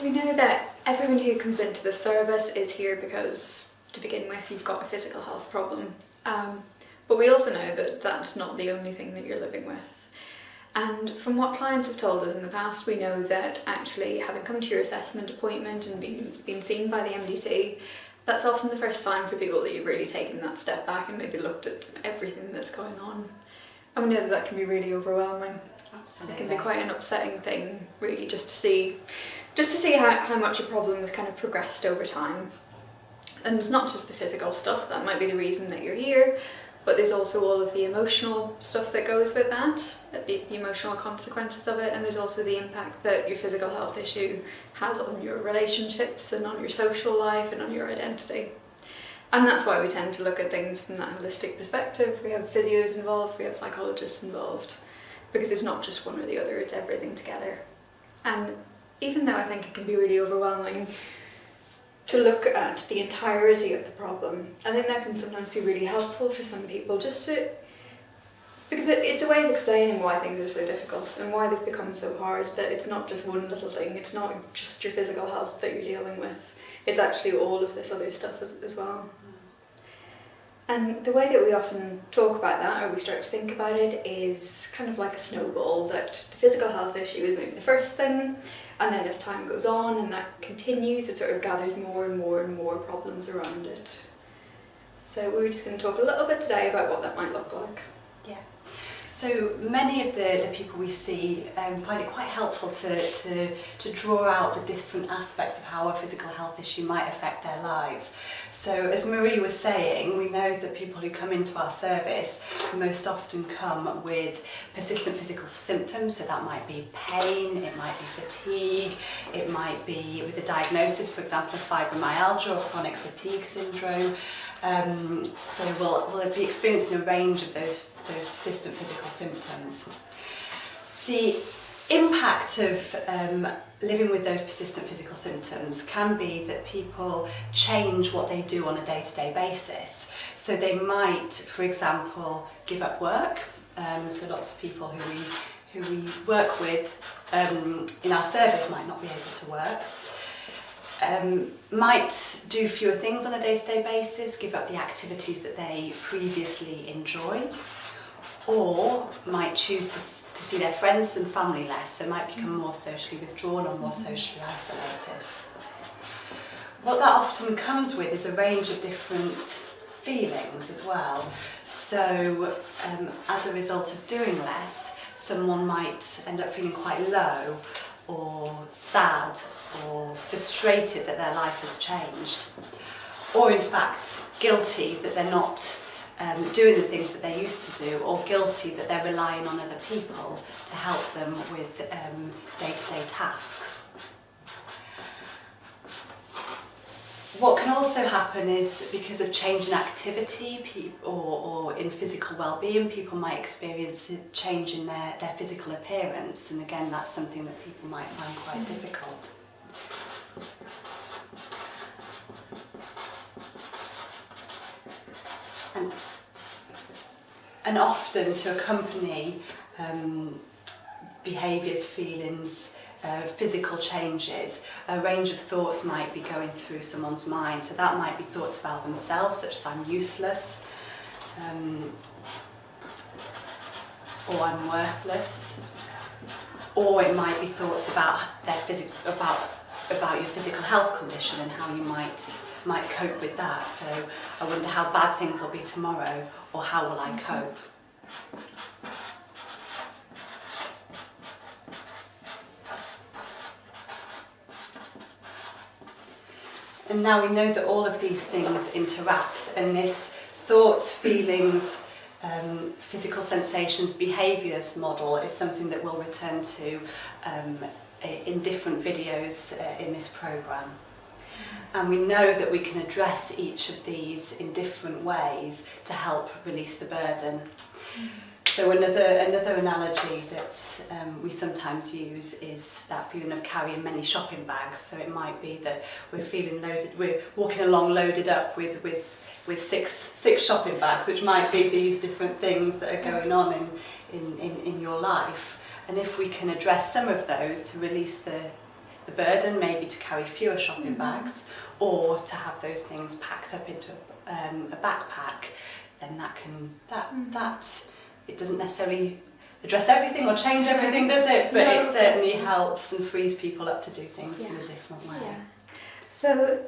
We know that everyone who comes into the service is here because, to begin with, you've got a physical health problem. But we also know that that's not the only thing that you're living with. And from what clients have told us in the past, we know that actually having come to your assessment appointment and been seen by the MDT, that's often the first time for people that you've really taken that step back and maybe looked at everything that's going on. And we know that that can be really overwhelming. Absolutely. It can be quite an upsetting thing, really, just to see how much a problem has kind of progressed over time. And it's not just the physical stuff, that might be the reason that you're here, but there's also all of the emotional stuff that goes with that, the emotional consequences of it, and there's also the impact that your physical health issue has on your relationships and on your social life and on your identity. And that's why we tend to look at things from that holistic perspective. We have physios involved, we have psychologists involved, because it's not just one or the other, it's everything together. And even though I think it can be really overwhelming to look at the entirety of the problem, I think that can sometimes be really helpful for some people, because it's a way of explaining why things are so difficult and why they've become so hard, that it's not just one little thing, it's not just your physical health that you're dealing with, it's actually all of this other stuff as well. And the way that we often talk about that, or we start to think about it, is kind of like a snowball, that the physical health issue is maybe the first thing, and then as time goes on and that continues, it sort of gathers more and more and more problems around it. So we're just going to talk a little bit today about what that might look like. Yeah. So many of the people we see find it quite helpful to draw out the different aspects of how a physical health issue might affect their lives. So as Marie was saying, we know that people who come into our service most often come with persistent physical symptoms, so that might be pain, it might be fatigue, it might be with a diagnosis, for example, of fibromyalgia or chronic fatigue syndrome. So we'll be experiencing a range of those persistent physical symptoms. The impact of living with those persistent physical symptoms can be that people change what they do on a day-to-day basis. So they might, for example, give up work. So lots of people who we work with in our service might not be able to work. Might do fewer things on a day-to-day basis, give up the activities that they previously enjoyed, or might choose to see their friends and family less, so might become more socially withdrawn or more socially isolated. What that often comes with is a range of different feelings as well. So as a result of doing less, someone might end up feeling quite low or sad or frustrated that their life has changed, or in fact guilty that they're not doing the things that they used to do, or guilty that they're relying on other people to help them with day-to-day tasks. What can also happen is, because of change in activity or in physical well-being, people might experience a change in their physical appearance, and again that's something that people might find quite difficult. And often to accompany behaviours, feelings, physical changes, a range of thoughts might be going through someone's mind. So that might be thoughts about themselves, such as I'm useless, or I'm worthless, or it might be thoughts about about your physical health condition and how you might cope with that. So I wonder how bad things will be tomorrow, or how will I cope? And now we know that all of these things interact, and this thoughts, feelings, physical sensations, behaviours model is something that we'll return to in different videos in this programme. And we know that we can address each of these in different ways to help release the burden. So another analogy that we sometimes use is that feeling of carrying many shopping bags. So it might be that we're walking along loaded up with six shopping bags, which might be these different things that are going on in your life. And if we can address some of those to release the burden maybe to carry fewer shopping bags, or to have those things packed up into a backpack, then that it doesn't necessarily address everything or change everything, does it? But No, it certainly helps and frees people up to do things in a different way. Yeah. So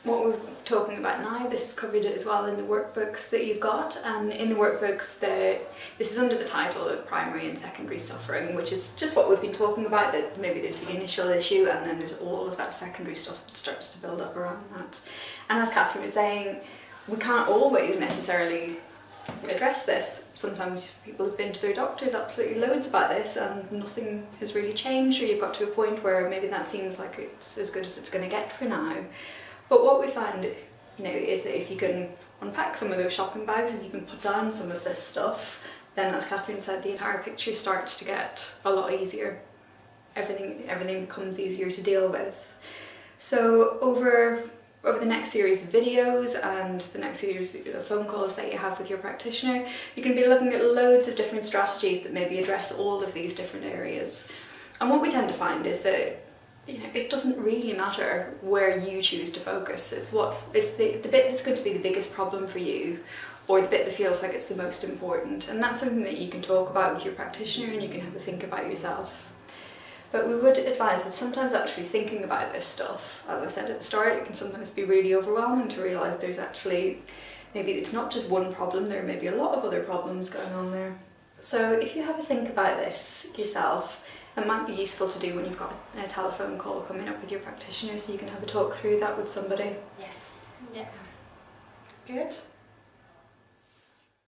what we're talking about now, this is covered as well in the workbooks that you've got, and in the workbooks this is under the title of primary and secondary suffering, which is just what we've been talking about, that maybe there's the initial issue and then there's all of that secondary stuff that starts to build up around that. And as Catherine was saying, we can't always necessarily address this. Sometimes people have been to their doctors absolutely loads about this and nothing has really changed, or you've got to a point where maybe that seems like it's as good as it's going to get for now. But what we find, is that if you can unpack some of those shopping bags, if you can put down some of this stuff, then as Catherine said, the entire picture starts to get a lot easier. Everything becomes easier to deal with. So over the next series of videos and the next series of phone calls that you have with your practitioner, you can be looking at loads of different strategies that maybe address all of these different areas. And what we tend to find is that it doesn't really matter where you choose to focus. It's the bit that's going to be the biggest problem for you, or the bit that feels like it's the most important. And that's something that you can talk about with your practitioner and you can have a think about yourself. But we would advise that sometimes actually thinking about this stuff, as I said at the start, it can sometimes be really overwhelming to realise there's actually, maybe it's not just one problem, there may be a lot of other problems going on there. So if you have a think about this yourself, it might be useful to do when you've got a telephone call coming up with your practitioner, so you can have a talk through that with somebody. Yes. Yeah. Good.